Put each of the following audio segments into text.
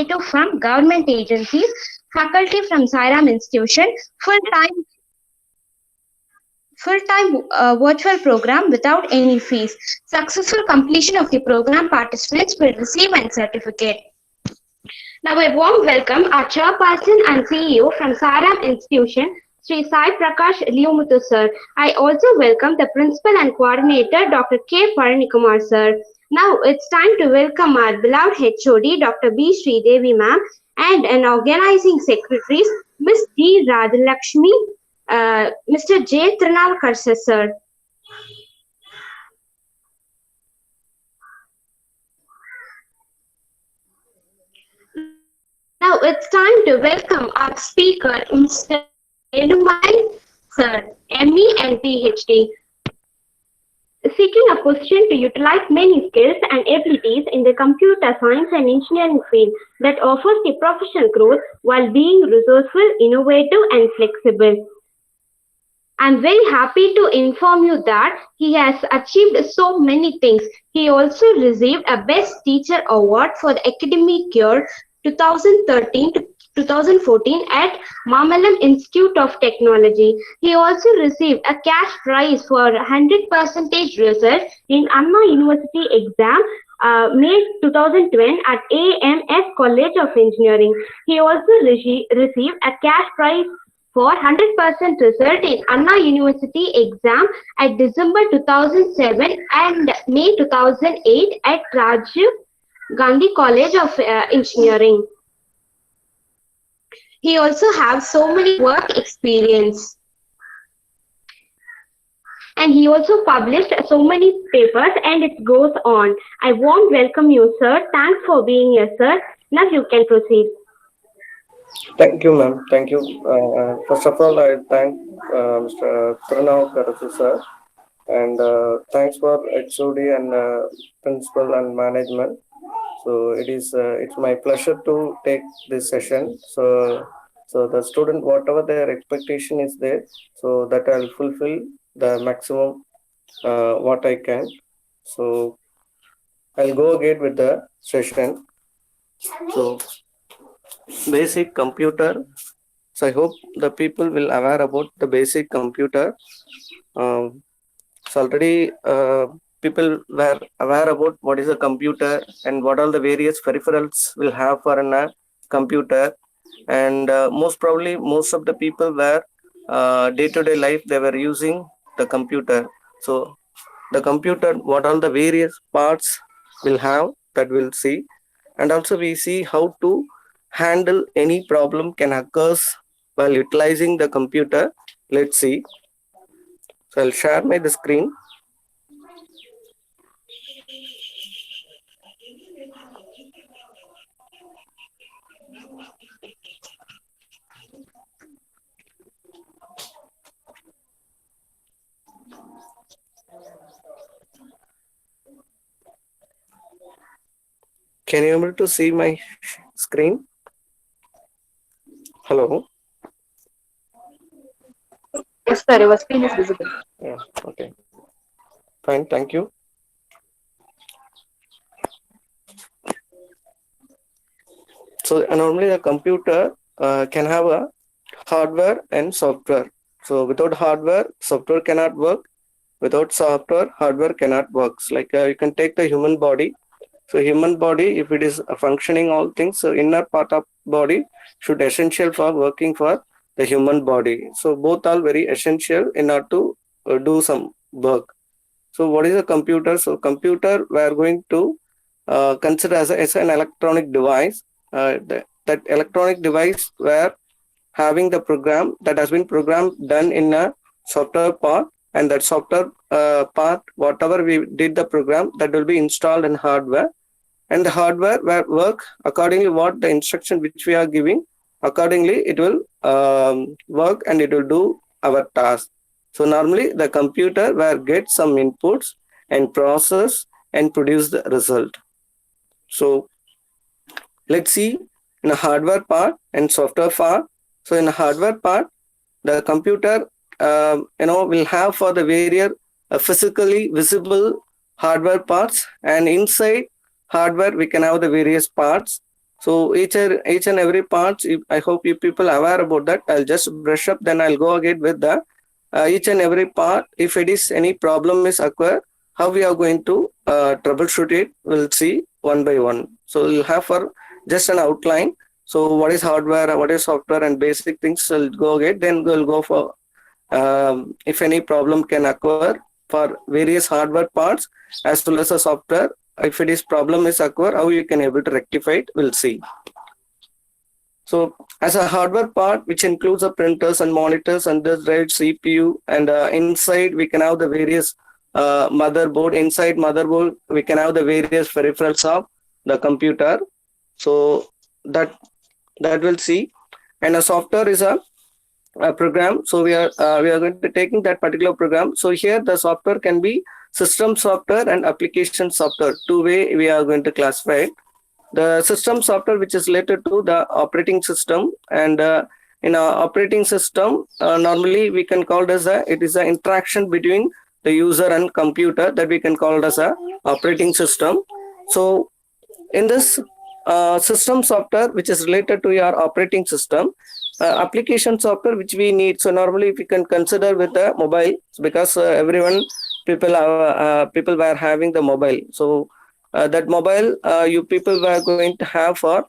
administrator from government agencies, faculty from Sairam Institution, full-time virtual program without any fees. Successful completion of the program, participants will receive a certificate. Now a warm welcome our chairperson and CEO from Sairam Institution, Sri Sai Prakash Liumuthu sir. I also welcome the principal and coordinator, Dr. K. Paranikumar sir. Now it's time to welcome our beloved HOD, Dr. B. Sridevi ma'am, and an organizing secretaries, Ms. D. Radhalakshmi, Mr. J. Trinalkar sir. Now it's time to welcome our speaker, Mr. Edumai sir, ME and PhD. Seeking a position to utilize many skills and abilities in the computer science and engineering field that offers the professional growth while being resourceful, innovative, and flexible. I'm very happy to inform you that he has achieved so many things. He also received a Best Teacher Award for the academic year 2013 to 2014 at Mamalam Institute of Technology. He also received a cash prize for 100% result in Anna University exam May 2012 at AMS College of Engineering. He also received a cash prize for 100% result in Anna University exam at December 2007 and May 2008 at Rajiv Gandhi College of Engineering. He also has so many work experience. And he also published so many papers, and it goes on. I won't welcome you, sir. Thanks for being here, sir. Now you can proceed. Thank you, ma'am. Thank you. First of all, I thank Mr. Pranav Karasu, sir. And thanks for HOD and principal and management. So it's my pleasure to take this session. So the student, whatever their expectation is there, so that I'll fulfill the maximum what I can. So I'll go again with the session. So basic computer. So I hope the people will aware about the basic computer. So already people were aware about what is a computer and what all the various peripherals will have for a computer. And most probably most of the people were day-to-day life they were using the computer. So the computer, what all the various parts will have, that we'll see. And also we see how to handle any problem can occurs while utilizing the computer. Let's see. So I'll share my the screen. Can you able to see my screen? Hello. Yes, sir. Your screen is visible. Yeah. Okay. Fine. Thank you. So normally the computer can have a hardware and software. So without hardware, software cannot work. Without software, hardware cannot work. Like you can take the human body. So human body, if it is functioning all things, so inner part of body should essential for working for the human body. So both are very essential in order to do some work. So what is a computer? So computer we are going to consider as an electronic device. That electronic device where having the program that has been programmed done in a software part, and that software part, whatever we did the program, that will be installed in hardware. And the hardware will work accordingly what the instruction which we are giving, accordingly it will work and it will do our task. So normally the computer will get some inputs and process and produce the result. So let's see in a hardware part and software part. So in a hardware part, the computer will have for the various physically visible hardware parts, and inside hardware we can have the various parts. So each and every part, I hope you people are aware about that. I'll just brush up, then I'll go again with the each and every part. If it is any problem is occur, how we are going to troubleshoot it, we'll see one by one. So we'll have for just an outline. So what is hardware, what is software, and basic things will go again. Then we'll go for if any problem can occur for various hardware parts as well as a software. If it is problem is occur, how you can able to rectify it, we'll see. So as a hardware part, which includes the printers and monitors and the drive CPU, and inside we can have the various motherboard. Inside motherboard, we can have the various peripherals of the computer. So that will see. And a software is a program. So we are going to taking that particular program. So here the software can be system software and application software. Two way we are going to classify it. The system software, which is related to the operating system, and in our operating system, normally we can call it as it is an interaction between the user and computer, that we can call it as a operating system. So in this system software, which is related to your operating system, application software which we need. So normally if we can consider with the mobile, because everyone people were having the mobile. So that mobile you people were going to have for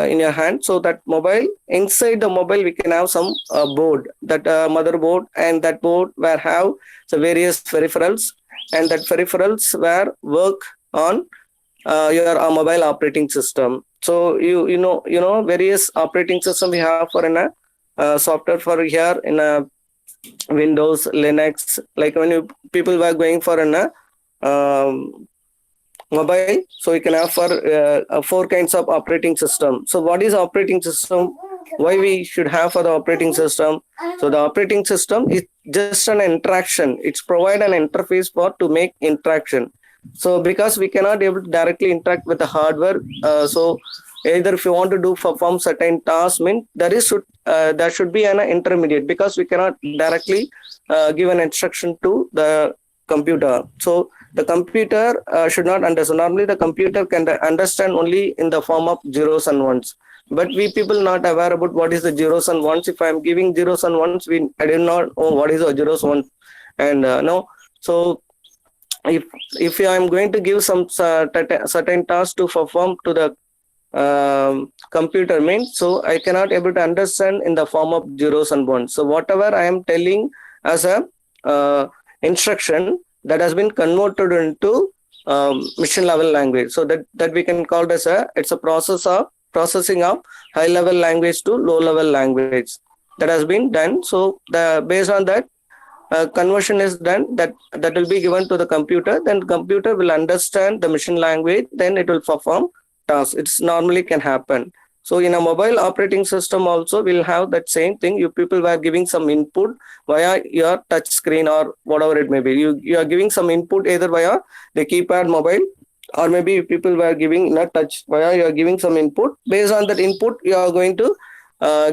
in your hand. So that mobile, inside the mobile we can have some board, that motherboard, and that board where have the various peripherals, and that peripherals where work on your mobile operating system. So you know various operating system we have for in a software for here in a Windows, Linux. Like when people were going for in a mobile, so you can have for 4 kinds of operating system. So what is operating system? Why we should have for the operating system? So the operating system is just an interaction. It's provide an interface for to make interaction. So because we cannot able to directly interact with the hardware, so either if you want to do perform certain tasks, mean there should be an intermediate, because we cannot directly give an instruction to the computer. So the computer should not understand. Normally the computer can understand only in the form of zeros and ones, but we people not aware about what is the zeros and ones. If I am giving zeros and ones, I do not know what is the zeros one, and no. So if I am going to give some certain task to perform to the computer, means so I cannot able to understand in the form of zeros and ones. So whatever I am telling as a instruction, that has been converted into machine level language. So that we can call it as it's a processing of high level language to low level language that has been done. So based on that, conversion is done, that will be given to the computer. Then computer will understand the machine language, then it will perform tasks. It's normally can happen. So in a mobile operating system also we'll have that same thing. You people were giving some input via your touch screen or whatever it may be. You are giving some input either via the keypad mobile, or maybe people were giving not touch via, you are giving some input. Based on that input you are going to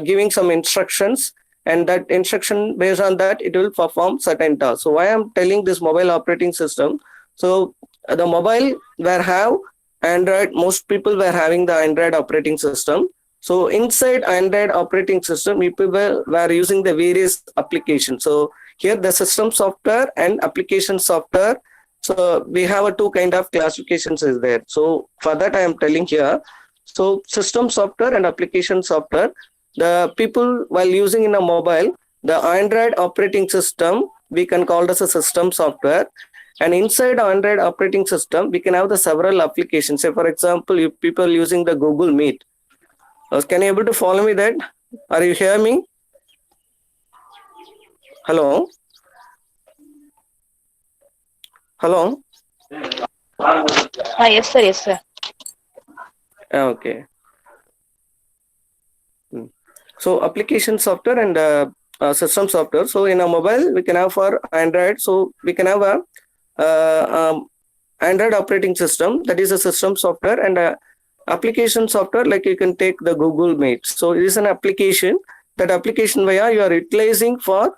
giving some instructions, and that instruction, based on that it will perform certain tasks. So why I'm telling this mobile operating system, so the mobile where have Android, most people were having the Android operating system. So inside Android operating system, people were using the various applications. So here the system software and application software. So we have a 2 kind of classifications is there. So for that I am telling here. So system software and application software, the people while using in a mobile, the Android operating system, we can call this a system software. And inside Android operating system, we can have the several applications. Say for example, if people using the Google Meet, can you able to follow me that? Are you hear me? Hello? Hello? Yes, sir. Yes, sir. Okay. So application software and system software. So in a mobile, we can have for Android. So we can have a Android operating system, that is a system software, and application software, like you can take the Google Meet. So it is an application. That application where you are utilizing for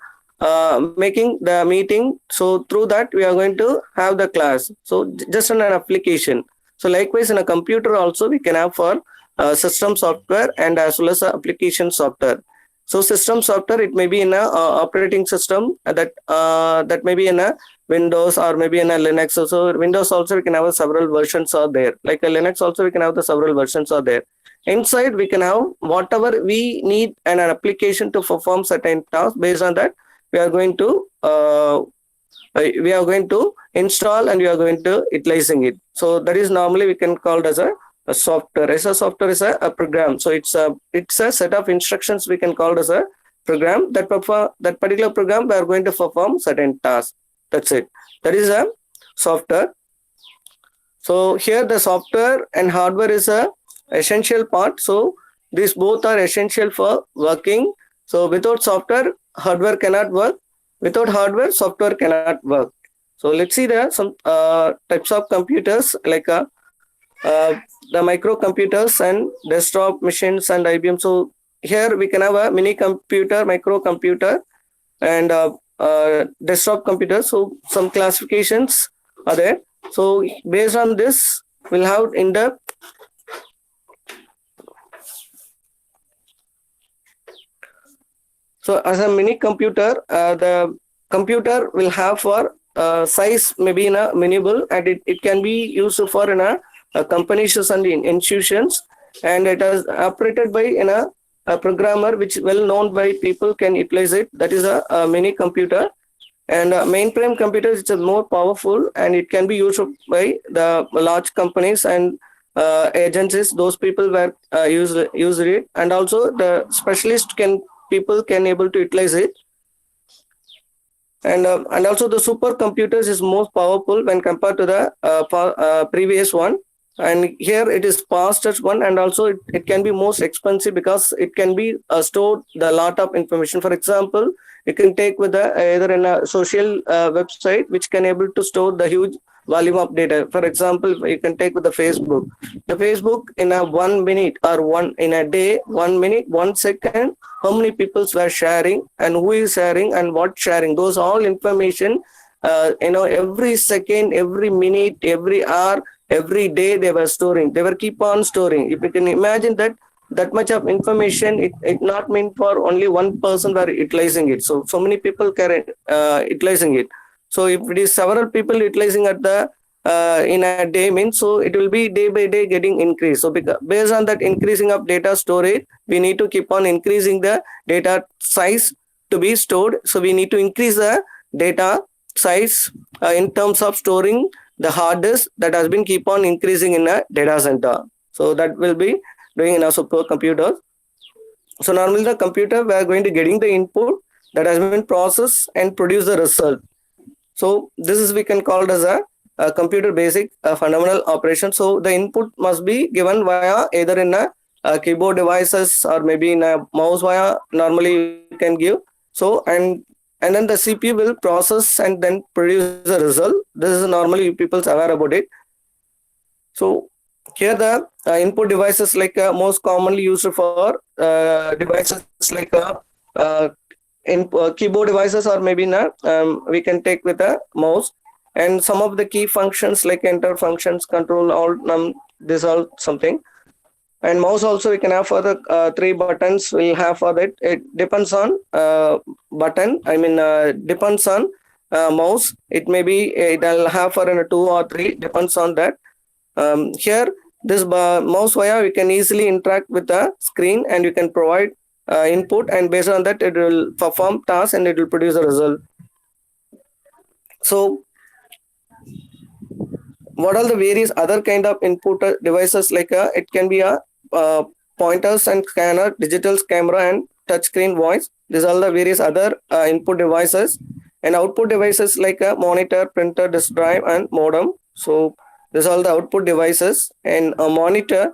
making the meeting. So through that we are going to have the class. So just an application. So likewise in a computer also we can have for system software and as well as application software. So system software, it may be in a operating system that may be in a Windows or maybe in a Linux. So Windows also we can have several versions are there. Like a Linux also we can have the several versions are there. Inside we can have whatever we need an application to perform certain tasks. Based on that, we are going to install and we are going to utilizing it. So that is normally we can call it as a software. As a software is a program. So it's a set of instructions we can call it as a program that particular program we are going to perform certain tasks. That's it. That is a software. So here the software and hardware is a essential part. So these both are essential for working. So without software, hardware cannot work. Without hardware, software cannot work. So let's see there are some types of computers like the microcomputers and desktop machines and IBM. So here we can have a mini computer, microcomputer, and desktop computer. So some classifications are there. So based on this, we'll have in-depth. So as a mini computer, the computer will have for size maybe in a miniable, and it can be used for in a companies and in institutions, and it is operated by in a programmer which well known by people can utilize it. That is a mini computer. And mainframe computers, it's a more powerful and it can be used by the large companies and agencies. Those people were use it, and also the specialist people can able to utilize it. And also the supercomputers is most powerful when compared to the previous one. And here it is fastest one, and also it can be most expensive because it can be stored the lot of information. For example, you can take with either in a social website which can able to store the huge volume of data. For example, you can take with the Facebook. The Facebook in a 1 minute or in a day, 1 minute, 1 second, how many people were sharing and who is sharing and what sharing. Those all information, every second, every minute, every hour, every day they were storing. They were keep on storing. If you can imagine that much of information, it not meant for only one person were utilizing it. So many people can utilizing it. So if it is several people utilizing at the in a day means, so it will be day by day getting increased. So based on that increasing of data storage, we need to keep on increasing the data size to be stored. So we need to increase the data size in terms of storing the hard disk that has been keep on increasing in a data center. So that will be doing in a supercomputer. So normally the computer, we are going to getting the input that has been processed and produce the result. So this is we can call it as a computer basic fundamental operation. So the input must be given via either in a keyboard devices or maybe in a mouse via normally you can give. So and then the CPU will process and then produce the result. This is normally people are aware about it. So here the input devices like most commonly used for devices like in keyboard devices or maybe not, we can take with a mouse, and some of the key functions like enter functions, control, all this all something. And mouse also we can have for the 3 buttons we'll have for that. It depends on button. Depends on mouse. It may be it'll have for 2 or 3 depends on that. Here this mouse via we can easily interact with the screen and you can provide input, and based on that it will perform tasks and it will produce a result. So what are the various other kind of input devices like it can be a pointers and scanner, digital camera and touchscreen voice. These are the various other input devices, and output devices like a monitor, printer, disk drive and modem. So these are all the output devices. And a monitor,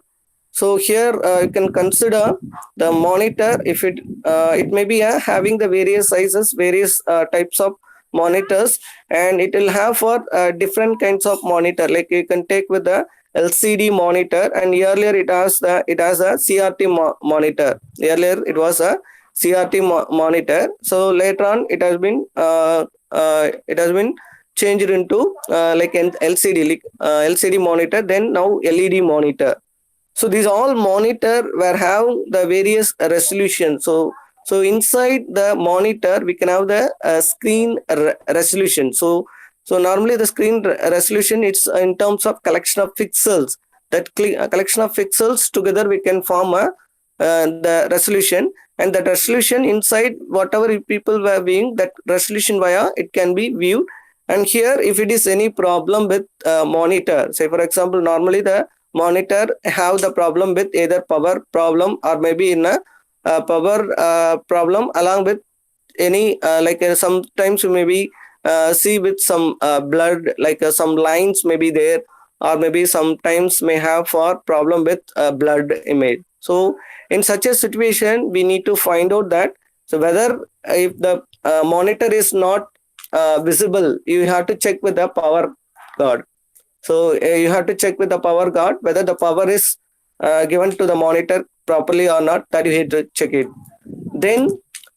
so here you can consider the monitor. If it may be having the various sizes, various types of monitors, and it will have for different kinds of monitor. Like you can take with the LCD monitor, and earlier it has a CRT monitor. Earlier it was a CRT monitor. So later on it has been changed into like an LCD LCD monitor. Then now LED monitor. So these all monitor where have the various resolution. So inside the monitor we can have the screen resolution. So normally the screen resolution, it's in terms of collection of pixels. That collection of pixels together we can form a the resolution, and that resolution inside whatever people were viewing, that resolution via it can be viewed. And here if it is any problem with monitor, say for example normally the monitor have the problem with either power problem or maybe in a power problem along with any sometimes you maybe see with some blood, some lines may be there, or maybe sometimes may have for problem with blood image. So in such a situation we need to find out that, so whether if the monitor is not visible, you have to check with the power guard. So you have to check with the power guard whether the power is given to the monitor properly or not. That you have to check it. Then,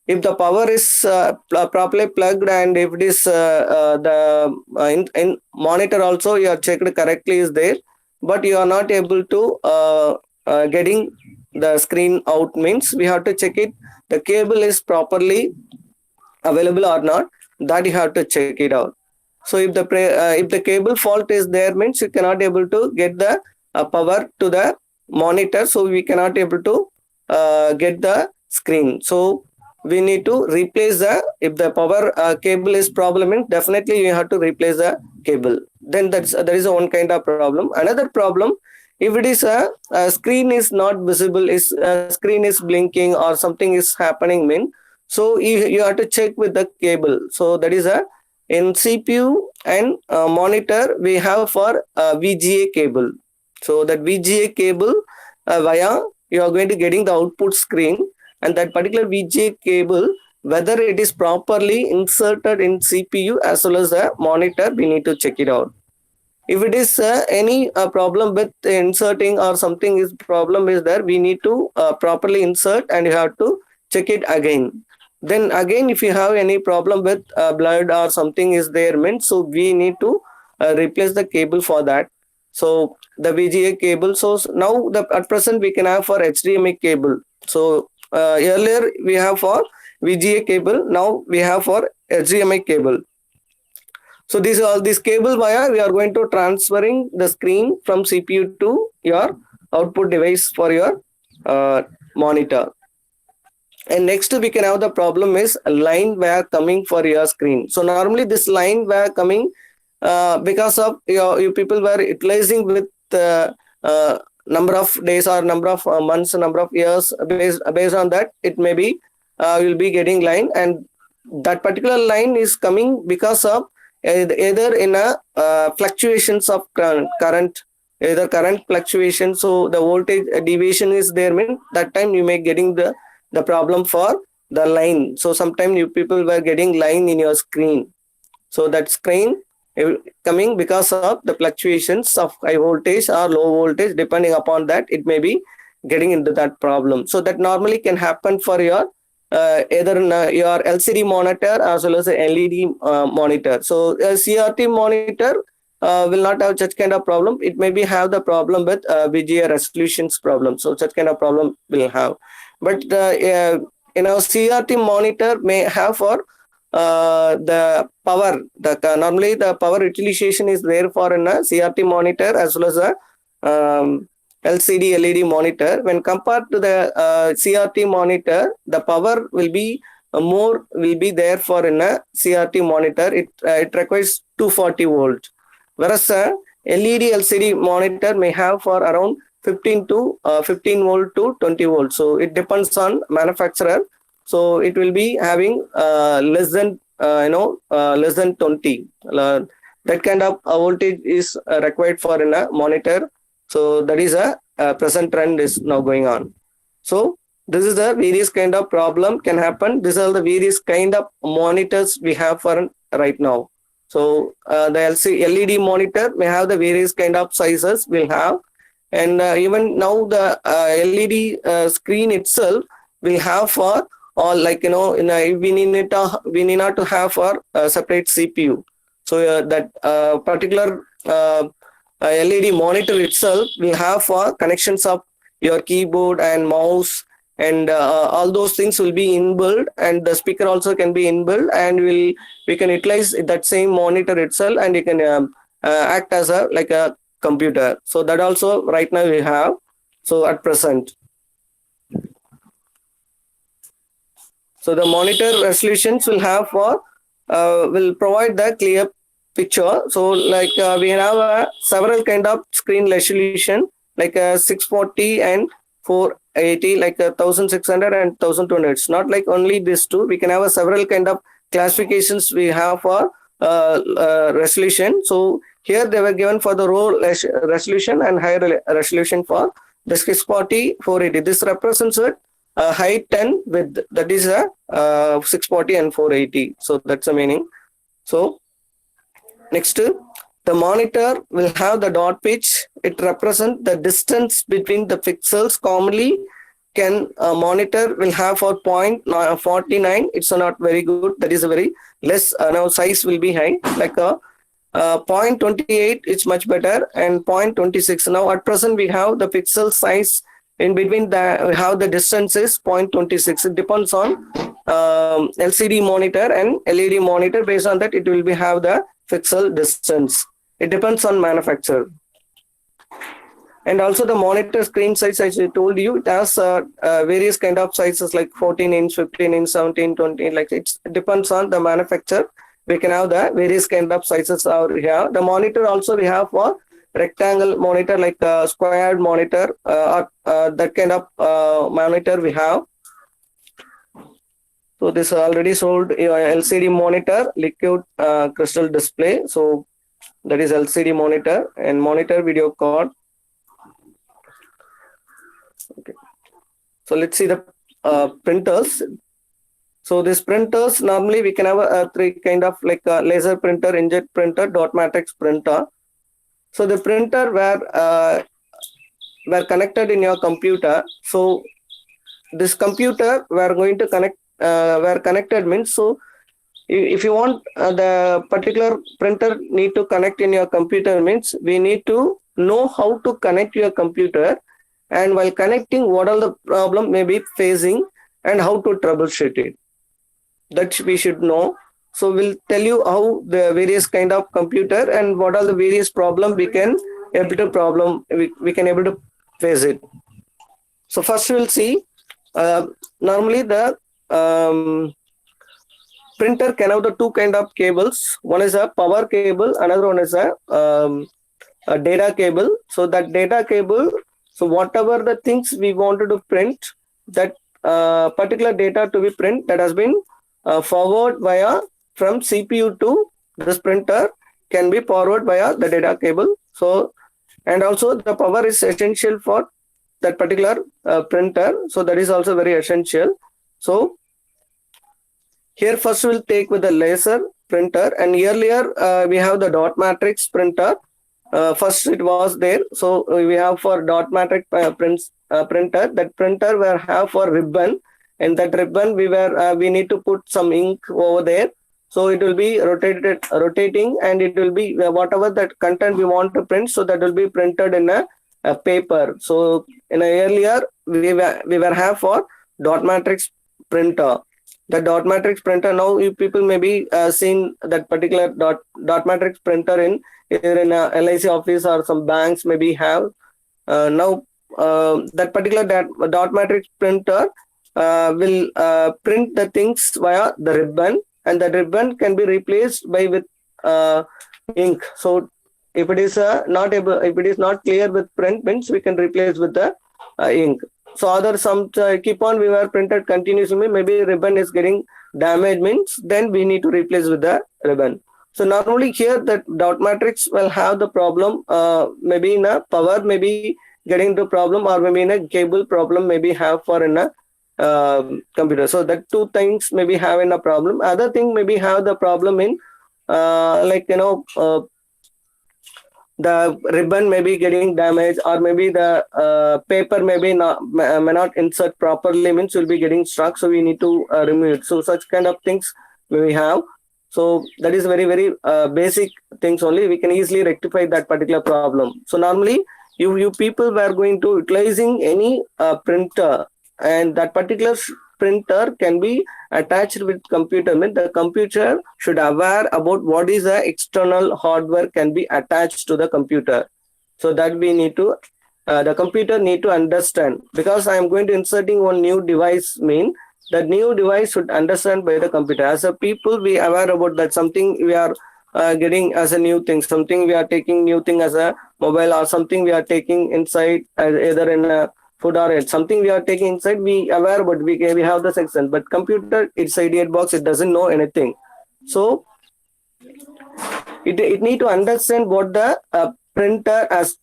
if the power is properly plugged, and if it is the in monitor also you are checked correctly is there, but you are not able to getting the screen out, means we have to check it. The cable is properly available or not. That you have to check it out. So if the cable fault is there, means you cannot able to get the power to the monitor, so we cannot able to get the screen. So we need to replace the, if the power cable is problem, means definitely you have to replace the cable. Then there is a one kind of problem. Another problem, if it is a screen is not visible, is screen is blinking or something is happening, mean, so you have to check with the cable. So that is a, in CPU and monitor we have for VGA cable. So that VGA cable via you are going to getting the output screen, and that particular VGA cable, whether it is properly inserted in CPU as well as the monitor, we need to check it out. If it is any problem with inserting or something is problem is there, we need to properly insert and you have to check it again. Then again, if you have any problem with blood or something is there, means, so we need to replace the cable for that. So the VGA cable. So now at present we can have for HDMI cable. So earlier we have for VGA cable, now we have for HDMI cable. So this cable via we are going to transferring the screen from CPU to your output device for your monitor. And next we can have the problem is line wire coming for your screen. So normally this line wire coming because of you people were utilizing with number of days or number of months, number of years, based on that it may be you'll be getting line, and that particular line is coming because of either in a fluctuations of current, either current fluctuation, so the voltage deviation is there, mean that time you may getting the problem for the line. So sometimes you people were getting line in your screen. So that screen coming because of the fluctuations of high voltage or low voltage, depending upon that it may be getting into that problem. So that normally can happen for your either in your LCD monitor as well as a LED monitor. So a CRT monitor will not have such kind of problem. It may be have the problem with VGA resolutions problem. So such kind of problem will have. But CRT monitor may have for the power. Normally the power utilization is there for in a CRT monitor as well as a LCD LED monitor. When compared to the CRT monitor, the power will be more will be there for in a CRT monitor. It requires 240 volt, whereas LED LCD monitor may have for around 15 volt to 20 volt. So it depends on manufacturer. So it will be having less than less than 20. That kind of voltage is required for in a monitor. So that is a present trend is now going on. So this is the various kind of problem can happen. These are the various kind of monitors we have for right now. So the LED monitor may have the various kind of sizes we'll have, and even now the LED screen itself will have for all, like we need not to have for separate CPU. So that particular LED monitor itself will have for connections of your keyboard and mouse, and all those things will be inbuilt, and the speaker also can be inbuilt, and we can utilize that same monitor itself, and you can act as a like a computer. So that also right now we have. So at present, so the monitor resolutions will have for will provide the clear picture. So like we have several kind of screen resolution, like 640 and 480, like 1600 and 1200. It's not like only these two. We can have several kind of classifications we have for resolution. So here they were given for the low resolution and higher resolution for the 640 480. This represents it height 10 width, that is a 640 and 480. So that's the meaning. So next, the monitor will have the dot pitch. It represents the distance between the pixels. Commonly, can monitor will have for 0.49. It's not very good. That is a very less. Now size will be high. Like a 0.28, it's much better, and 0.26. Now at present we have the pixel size in between the how the distance is 0.26. It depends on LCD monitor and LED monitor. Based on that, it will be have the pixel distance. It depends on manufacturer. And also the monitor screen size, as I told you, it has various kind of sizes like 14 inch, 15 inch, 17, 20. Like it depends on the manufacturer. We can have the various kind of sizes over here. The monitor also we have for rectangle monitor, like squared monitor, or that kind of monitor we have. So this already sold LCD monitor, liquid crystal display. So that is LCD monitor and monitor video card. Okay. So let's see the printers. So these printers, normally we can have three kind of like laser printer, inkjet printer, dot matrix printer. So the printer were connected in your computer. So this computer we are going to connect, were connected means, so if you want the particular printer need to connect in your computer means, we need to know how to connect your computer, and while connecting what are the problem may be facing and how to troubleshoot it. That we should know. So we'll tell you how the various kind of computer and what are the various problem we can able to we can able to face it. So first we'll see normally the printer can have the two kind of cables. One is a power cable, another one is a data cable. So that data cable, so whatever the things we wanted to print, that particular data to be print, that has been forward via from CPU to this printer can be forward via the data cable. So, and also the power is essential for that particular printer. So that is also very essential. So here first we'll take with the laser printer, and earlier we have the dot matrix printer. First it was there. So we have for dot matrix printer, that printer will have for ribbon, and that ribbon we need to put some ink over there. So it will be rotating, and it will be whatever that content we want to print. So that will be printed in a paper. So in a earlier we were have for dot matrix printer. The dot matrix printer, now you people may be seen that particular dot matrix printer in either in a LIC office or some banks maybe have. Now that particular dot matrix printer will print the things via the ribbon, and the ribbon can be replaced by with ink. So if it is if it is not clear with print means, we can replace with the ink. So other some keep on we were printed continuously, maybe ribbon is getting damaged means, then we need to replace with the ribbon. So normally here that dot matrix will have the problem, maybe in a power maybe getting the problem, or maybe in a cable problem maybe have for in a computer. So that two things maybe have in a problem. Other thing maybe have the problem in like the ribbon may be getting damaged, or maybe the paper may not insert properly means will be getting stuck, so we need to remove it. So such kind of things we have. So that is very very basic things only. We can easily rectify that particular problem. So normally you people were going to utilizing any printer, and that particular printer can be attached with computer. Means the computer should aware about what is the external hardware can be attached to the computer. So that we need to the computer need to understand, because I am going to inserting one new device. Mean that new device should understand by the computer. As a people, we aware about that something we are getting as a new thing, something we are taking new thing as a mobile, or something we are taking inside either in a food or something we are taking inside. We aware, but we have the section. But computer, it's idiot box. It doesn't know anything. So it need to understand what the printer has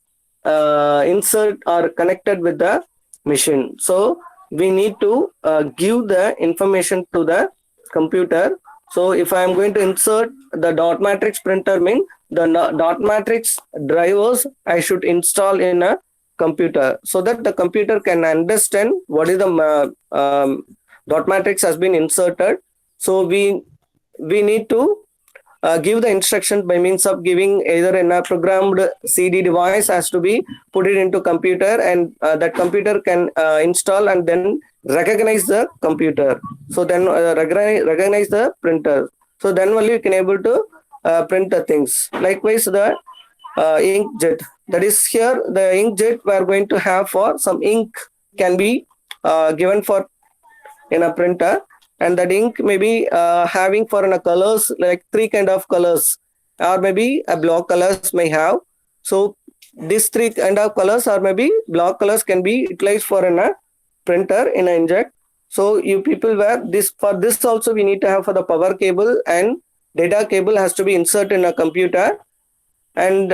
insert or connected with the machine. So we need to give the information to the computer. So if I am going to insert the dot matrix printer, mean the dot matrix drivers I should install in a computer, so that the computer can understand what is the dot matrix has been inserted. So we need to give the instruction by means of giving either in a programmed CD device has to be put it into computer, and that computer can install and then recognize the computer. So then recognize the printer. So then only you can able to print the things. Likewise, the inkjet, that is here the inkjet we are going to have for some ink can be given for in a printer, and that ink may be having for in a colors like three kind of colors, or maybe a block colors may have. So these three kind of colors or maybe block colors can be utilized for in a printer in an inkjet. So you people were this, for this also we need to have for the power cable and data cable has to be inserted in a computer. And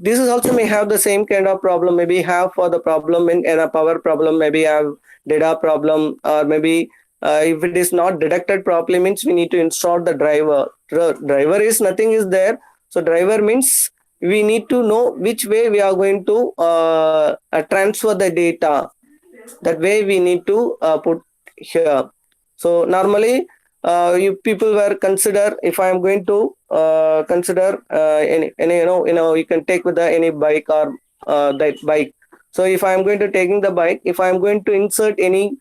this is also may have the same kind of problem, maybe have for the problem in a power problem, maybe have data problem, or maybe if it is not detected properly, means we need to install the driver. Driver is nothing is there. So driver means we need to know which way we are going to transfer the data. That way we need to put here. So normally you people were consider, if I am going to consider any you can take with the any bike or that bike. So if I am going to taking the bike, if I am going to insert any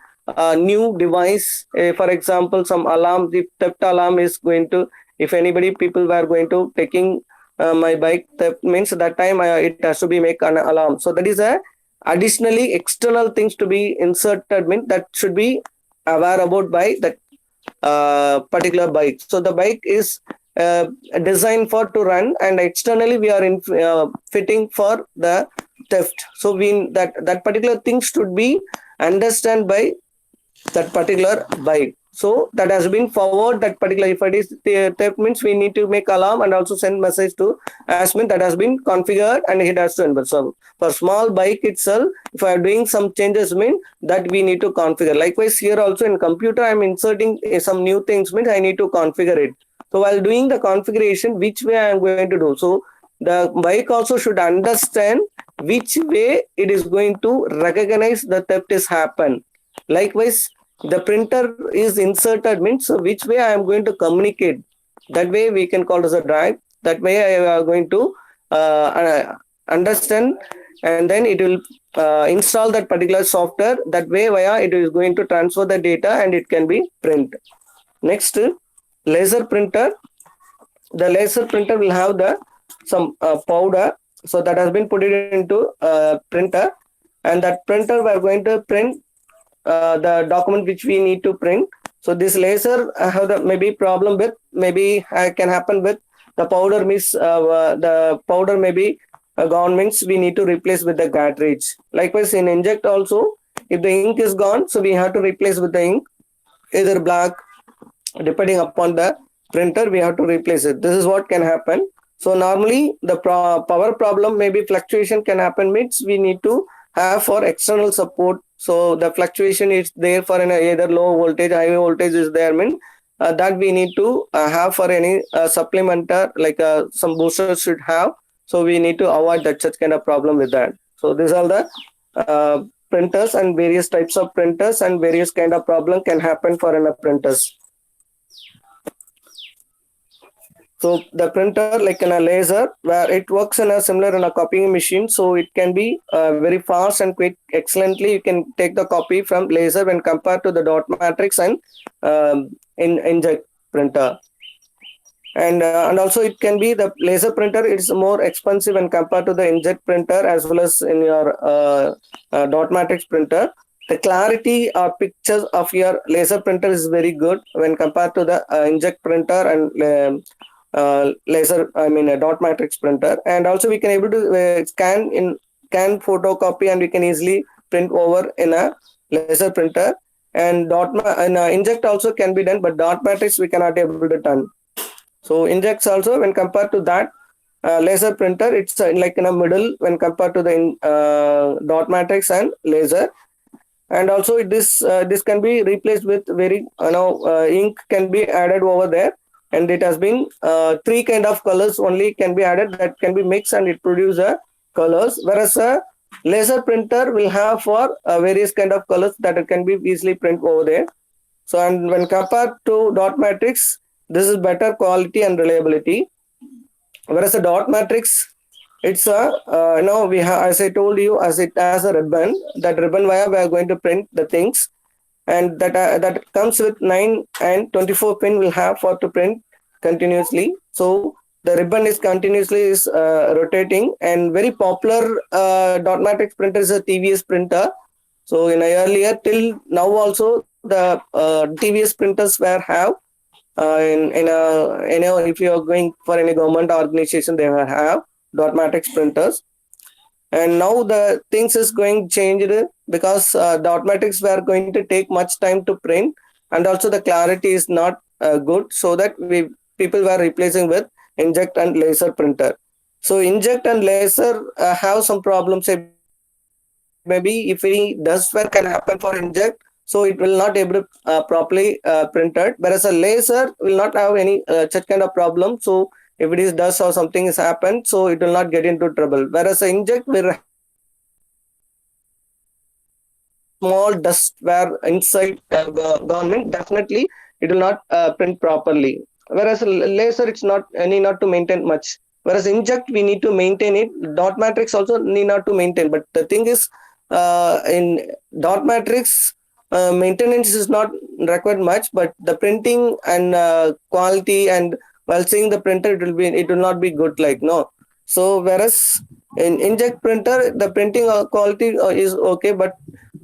new device, for example some alarm, the theft alarm is going to, if anybody people were going to taking my bike theft, means that time it has to be make an alarm. So that is a additionally external things to be inserted, mean that should be aware about by that particular bike. So the bike is designed for to run, and externally we are in fitting for the theft. So we that particular thing should be understand by that particular bike. So that has been forward that particular, if it is theft means we need to make alarm and also send message to admin, that has been configured and it has to enter. So for small bike itself, if I am doing some changes, mean that we need to configure. Likewise here also in computer I am inserting some new things, means I need to configure it. So while doing the configuration, which way I am going to do, so the bike also should understand which way it is going to recognize the theft is happen. Likewise, the printer is inserted, means which way I am going to communicate. That way we can call as a drive. That way I am going to understand, and then it will install that particular software. That way via it is going to transfer the data and it can be print. Next, laser printer. The laser printer will have the some powder. So that has been put it into printer, and that printer we are going to print the document which we need to print. So this laser have the maybe problem with, maybe can happen with the powder, means the powder may be gone, means we need to replace with the cartridge. Likewise in inject also, if the ink is gone, so we have to replace with the ink, either black, depending upon the printer we have to replace it. This is what can happen. So normally the power problem, maybe fluctuation can happen, means we need to have for external support. So the fluctuation is there for either low voltage, high voltage is there, mean that we need to have for any supplementer, like some boosters should have. So we need to avoid that such kind of problem with that. So these are the printers and various types of printers, and various kind of problem can happen for printers. So the printer like in a laser where it works in a similar in a copying machine, so it can be very fast and quick. Excellently, you can take the copy from laser when compared to the dot matrix and in inkjet printer. And also it can be the laser printer. It's more expensive when compared to the inkjet printer as well as in your dot matrix printer. The clarity or pictures of your laser printer is very good when compared to the inkjet printer and laser, I mean a dot matrix printer. And also we can able to scan photocopy, and we can easily print over in a laser printer. And inject also can be done, but dot matrix we cannot able to done. So injects also when compared to that laser printer, it's like in a middle when compared to the dot matrix and laser. And also this can be replaced with very ink can be added over there, and it has been three kind of colors only can be added, that can be mixed and it produce colors, whereas a laser printer will have for various kind of colors that it can be easily print over there. So and when compared to dot matrix, this is better quality and reliability, whereas the dot matrix, it's a we have, as I told you, as it has a ribbon. That ribbon wire we are going to print the things, and that comes with 9 and 24 pin will have for to print continuously. So the ribbon is continuously is rotating, and very popular dot matrix printer is a TVS printer. So in a earlier till now also the TVS printers were have in a if you are going for any government organization, they will have dot matrix printers. And now the things is going changed because dot matrix were going to take much time to print, and also the clarity is not good, so that we people were replacing with inject and laser printer. So inject and laser have some problems. Maybe if any dust were can happen for inject, so it will not able to properly printed, whereas a laser will not have any such kind of problem. So if it is dust or something has happened, so it will not get into trouble, whereas the inject will have small dust where inside government, definitely it will not print properly, whereas laser it's not need not to maintain much, whereas inject we need to maintain it. Dot matrix also need not to maintain, but the thing is in dot matrix maintenance is not required much, but the printing and quality, and while seeing the printer it will not be good, like no. So whereas in inject printer the printing quality is okay, but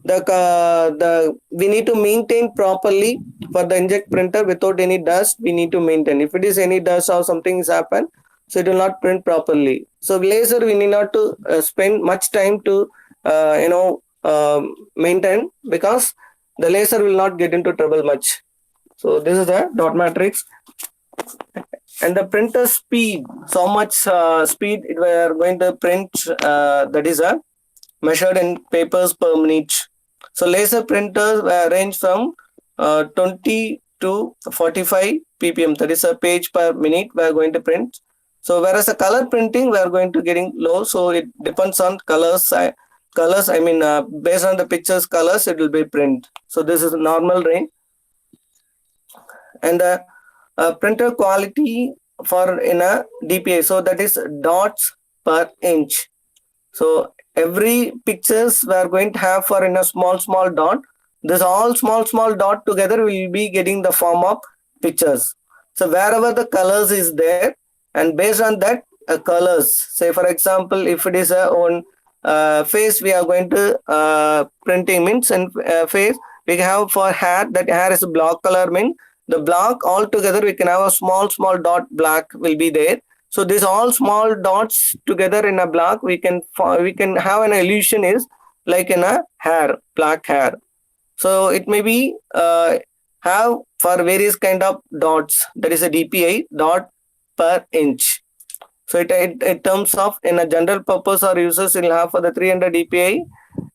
the we need to maintain properly for the inject printer. Without any dust we need to maintain. If it is any dust or something is happened, so it will not print properly. So laser we need not to spend much time to maintain, because the laser will not get into trouble much. So this is the dot matrix. And the printer speed, so much speed it we are going to print, that is measured in papers per minute. So laser printers range from 20 to 45 ppm, that is a page per minute we are going to print. So whereas the color printing we are going to getting low, so it depends on colors. I mean based on the pictures colors it will be print. So this is normal range. And the printer quality for in a DPI, so that is dots per inch. So every pictures we are going to have for in a small dot. This all small dot together will be getting the form of pictures. So wherever the colors is there, and based on that colors, say for example if it is a own face we are going to printing means, and face we have for hair, that hair is a black color, mean the black all together we can have a small dot black will be there. So these all small dots together in a black we can have an illusion is like in a hair, black hair. So it may be have for various kind of dots, that is a DPI, dot per inch. So it in terms of in a general purpose or users will have for the 300 DPI.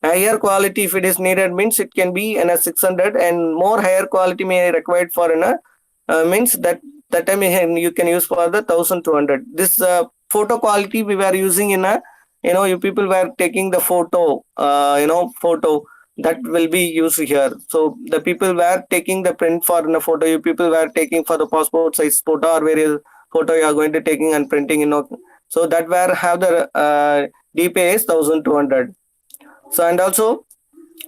Higher quality if it is needed means it can be in a 600, and more higher quality may required for in a means that time you can use for the 1200. This photo quality we were using in a you people were taking the photo photo that will be used here. So the people were taking the print for in a photo, you people were taking for the passport size photo or various photo you are going to taking and printing, so that where have the DPI is 1200. So and also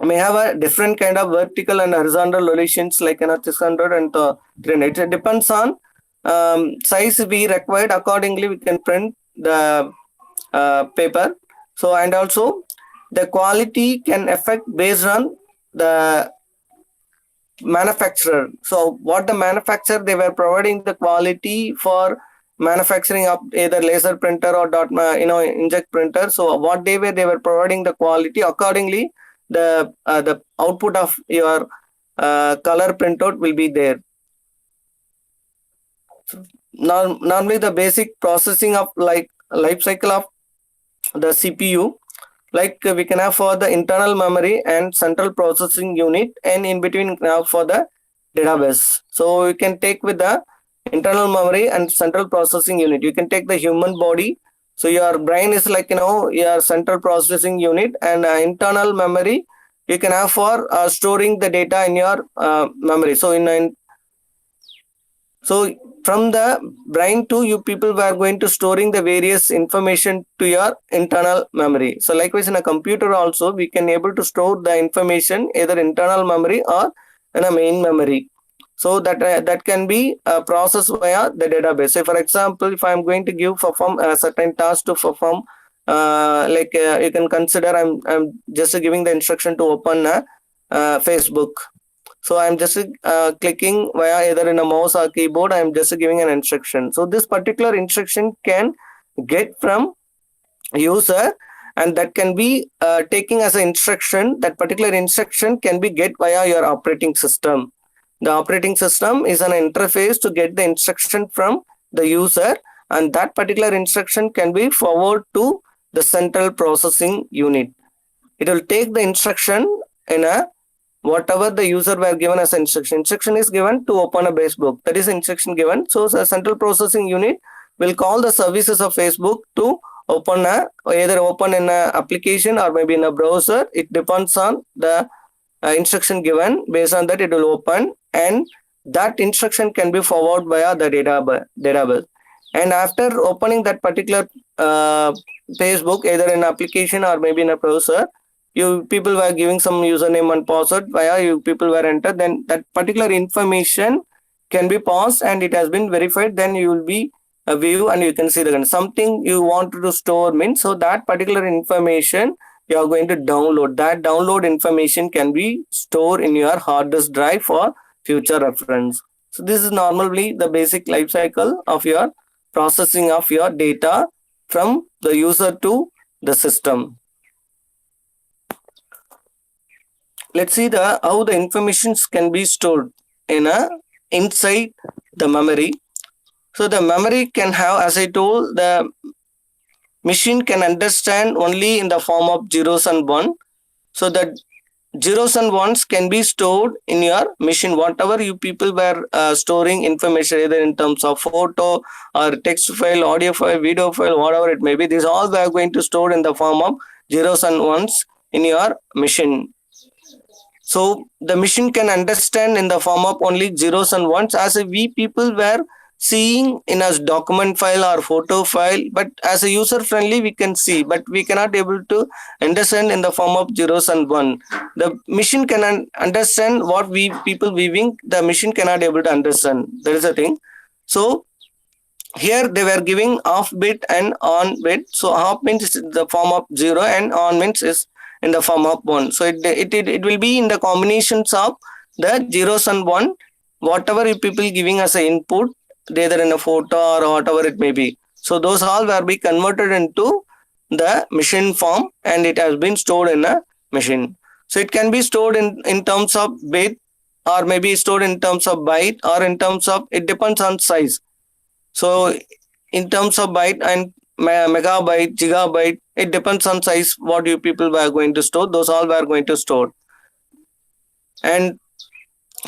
may have a different kind of vertical and horizontal solutions like 600 and 300. It depends on size we required. Accordingly we can print the paper. So and also the quality can affect based on the manufacturer. So what the manufacturer, they were providing the quality for manufacturing of either laser printer or inkjet printer. So what they were providing the quality accordingly, the output of your color printout will be there. Now normally the basic processing of like life cycle of the CPU, like we can have for the internal memory and central processing unit, and in between we can have for the database. So you can take with the internal memory and central processing unit, you can take the human body. So your brain is like your central processing unit, and internal memory you can have for storing the data in your memory. So from the brain to you people were going to storing the various information to your internal memory. So likewise in a computer also we can able to store the information either internal memory or in a main memory. So that can be processed via the database. So for example, if I am going to perform a certain task to perform, you can consider I'm just giving the instruction to open a Facebook. So I'm just clicking via either in a mouse or keyboard. I'm just giving an instruction. So this particular instruction can get from user, and that can be taking as an instruction. That particular instruction can be get via your operating system. The operating system is an interface to get the instruction from the user, and that particular instruction can be forward to the central processing unit. It will take the instruction in a whatever the user were given as instruction. Instruction is given to open a Facebook. That is instruction given. So the central processing unit will call the services of Facebook to either open in a application or maybe in a browser. It depends on the instruction given. Based on that, it will open, and that instruction can be forwarded via the database. And after opening that particular Facebook, either in application or maybe in a browser, you people were giving some username and password via you people were entered, then that particular information can be paused and it has been verified. Then you will be a view and you can see something you want to store means, so that particular information you are going to download. That download information can be stored in your hard disk drive for future reference. So this is normally the basic life cycle of your processing of your data from the user to the system. Let's see how the informations can be stored inside the memory. So the memory can have, as I told, the machine can understand only in the form of zeros and one. So the zeros and ones can be stored in your machine. Whatever you people were storing information, either in terms of photo or text file, audio file, video file, whatever it may be, these all we are going to store in the form of zeros and ones in your machine. So the machine can understand in the form of only zeros and ones, as we people were seeing in a document file or photo file, but as a user friendly we can see, but we cannot able to understand in the form of zeros and one. The machine can understand what we people viewing, the machine cannot able to understand. That is the thing. So here they were giving off bit and on bit. So off means the form of 0 and on means is in the form of 1. So it will be in the combinations of the zeros and 1, whatever you people giving as an input, either in a photo or whatever it may be. So those all will be converted into the machine form and it has been stored in a machine. So it can be stored in terms of bit, or maybe stored in terms of byte, or in terms of, it depends on size. So in terms of byte and megabyte, gigabyte, it depends on size what you people were going to store. Those all were going to store. And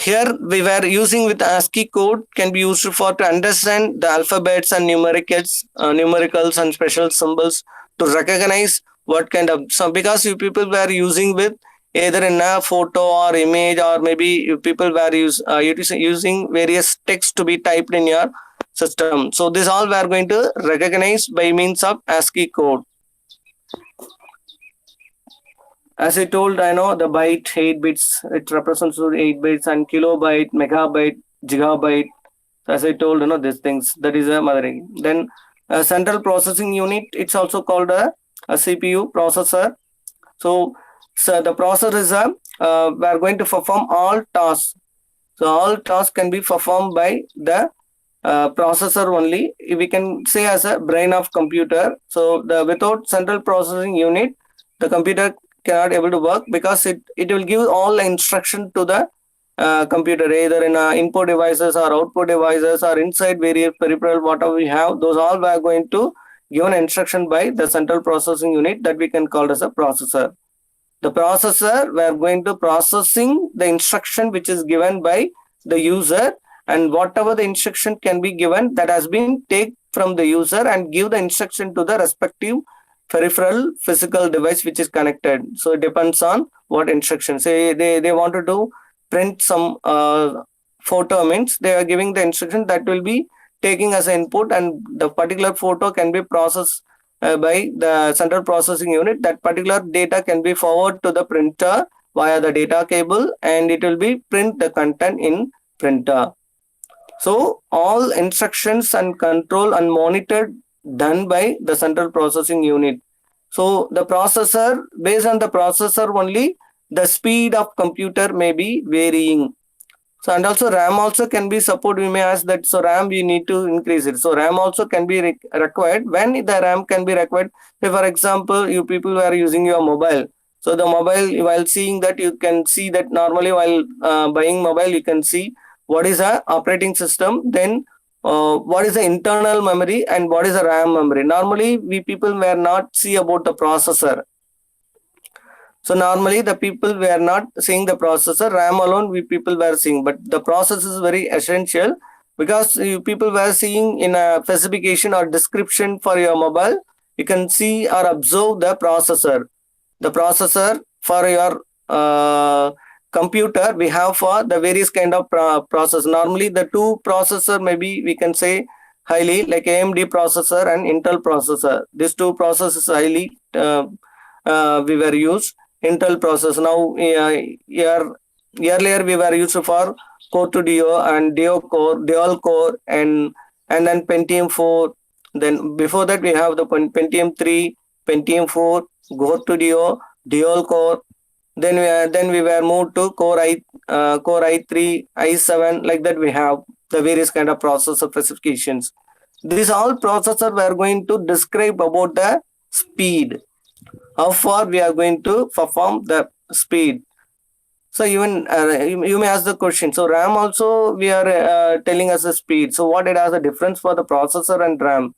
here we were using with ASCII code, can be used for to understand the alphabets and numericals and special symbols to recognize what kind of, so because you people were using with either in a photo or image, or maybe you people were using various text to be typed in your system. So this all we are going to recognize by means of ASCII code. As I told, I know the byte 8 bits, it represents 8 bits, and kilobyte, megabyte, gigabyte. As I told, these things, that is a mothering. Then central processing unit, it's also called a CPU processor. So the processor is we are going to perform all tasks. So all tasks can be performed by the processor only. We can say as a brain of computer. So the without central processing unit, the computer cannot able to work, because it will give all the instruction to the computer, either in input devices or output devices or inside various peripheral, whatever we have, those all we are going to give an instruction by the central processing unit, that we can call as a processor. The processor, we are going to processing the instruction which is given by the user, and whatever the instruction can be given, that has been take from the user and give the instruction to the respective peripheral physical device which is connected. So it depends on what instruction. Say they wanted to print some photo, means they are giving the instruction that will be taking as an input, and the particular photo can be processed by the central processing unit. That particular data can be forwarded to the printer via the data cable, and it will be print the content in printer. So all instructions and control and monitored done by the central processing unit. So the processor, based on the processor only, the speed of computer may be varying. So and also RAM also can be support. We may ask that, so RAM we need to increase it. So RAM also can be required. When the RAM can be required, say for example, you people are using your mobile. So the mobile, while seeing that, you can see that normally while buying mobile, you can see what is a operating system, then what is the internal memory, and what is the RAM memory. Normally we people were not see about the processor. So normally the people were not seeing the processor, RAM alone we people were seeing, but the process is very essential, because you people were seeing in a specification or description for your mobile, you can see or observe the processor. The processor for your computer, we have for the various kind of process. Normally the two processor, maybe we can say highly, like AMD processor and Intel processor. These two processors highly we were used. Intel process. Now earlier we were used for Core to Duo and Duo Core, Dual Core, and then Pentium 4. Then before that we have the Pentium 3, Pentium 4, Core to Duo, Dual Core. Then we were moved to Core i3, i7, like that. We have the various kind of processor specifications. These all processor we are going to describe about the speed. How far we are going to perform the speed. So even you may ask the question. So RAM also we are telling us the speed. So what it has a difference for the processor and RAM?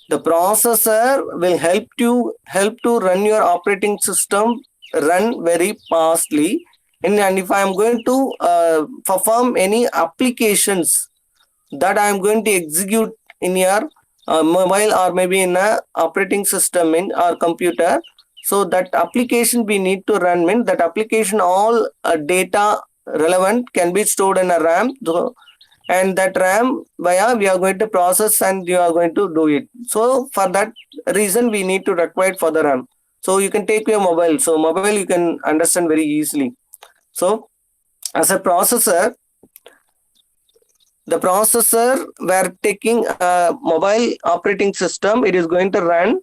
The processor will help to run your operating system run very fastly, and if I am going to perform any applications that I am going to execute in your mobile, or maybe in a operating system in our computer, so that application we need to run, mean that application all data relevant can be stored in a RAM, and that RAM via we are going to process and you are going to do it. So for that reason we need to require for the RAM. So you can take your mobile. So mobile you can understand very easily. So as a processor, the processor, we're taking a mobile operating system, it is going to run,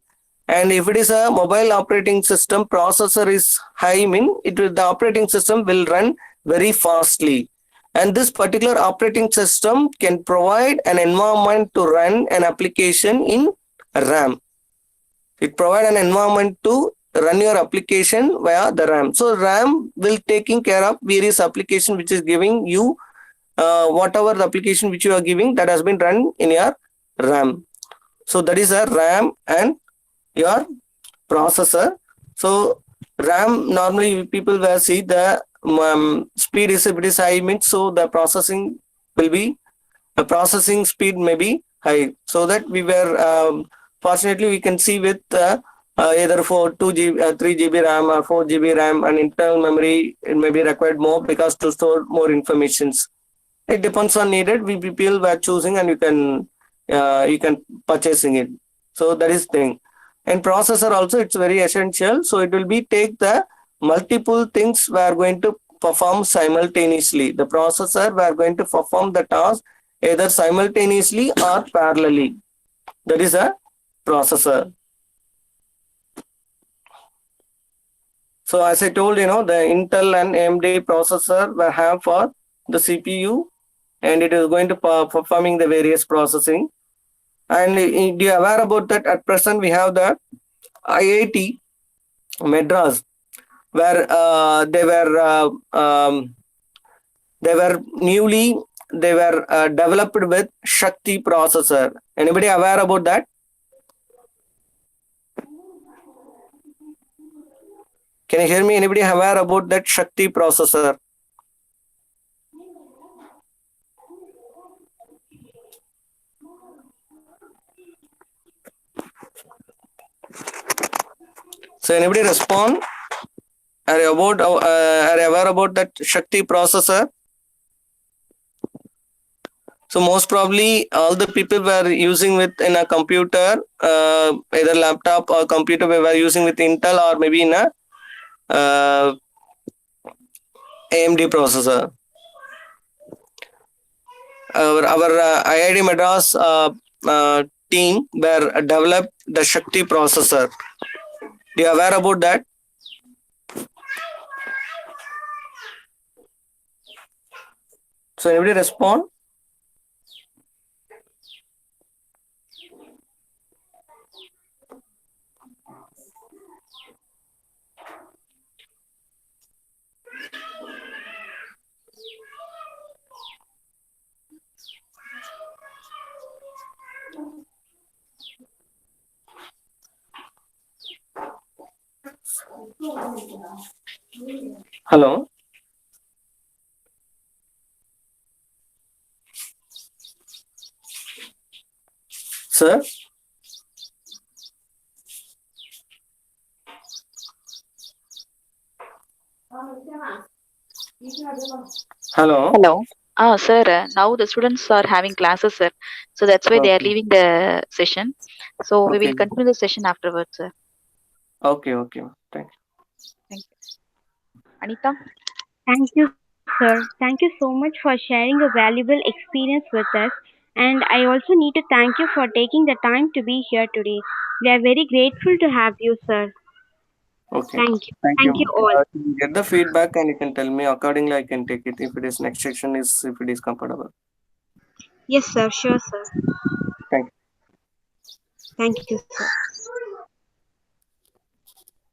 and if it is a mobile operating system, processor is high, mean the operating system will run very fastly, and this particular operating system can provide an environment to run an application in RAM. It provides an environment to run your application via the RAM. So RAM will taking care of various application which is giving you whatever the application which you are giving, that has been run in your RAM. So that is a RAM and your processor. So RAM, normally people will see the speed is a bit high, means so the processing will be, the processing speed may be high. So that we were fortunately we can see with either for 2GB, 3GB RAM or 4GB RAM, and internal memory, it may be required more because to store more informations. It depends on needed. We people were choosing, and you can purchasing it. So that is thing. And processor also, it's very essential. So it will be take the multiple things we are going to perform simultaneously. The processor we are going to perform the task either simultaneously or parallelly. That is a processor. So as I told, the Intel and AMD processor we have for the CPU, and it is going to performing the various processing. And do you aware about that? At present, we have the IIT Madras, where they were newly developed with Shakti processor. Anybody aware about that? Can you hear me? Anybody aware about that Shakti processor? So anybody respond? Are you aware about that Shakti processor? So most probably all the people were using with in a computer, either laptop or computer, we were using with Intel or maybe in a AMD processor. Our IIT Madras team were developed the Shakti processor. Do you aware about that? So anybody respond? Hello. Sir. Hello. Hello. Sir, now the students are having classes, sir. So that's why they are Okay. leaving the session. So we will Okay. continue the session afterwards, sir. Okay. Okay. Thank you. Thank you. Anita? Thank you, sir. Thank you so much for sharing a valuable experience with us. And I also need to thank you for taking the time to be here today. We are very grateful to have you, sir. Okay. Thank you. Thank Thank you you. all. You can get the feedback and you can tell me accordingly. I can take it if it is next section is if it is comfortable. Yes, sir. Sure, sir. Thank you. Thank you, sir.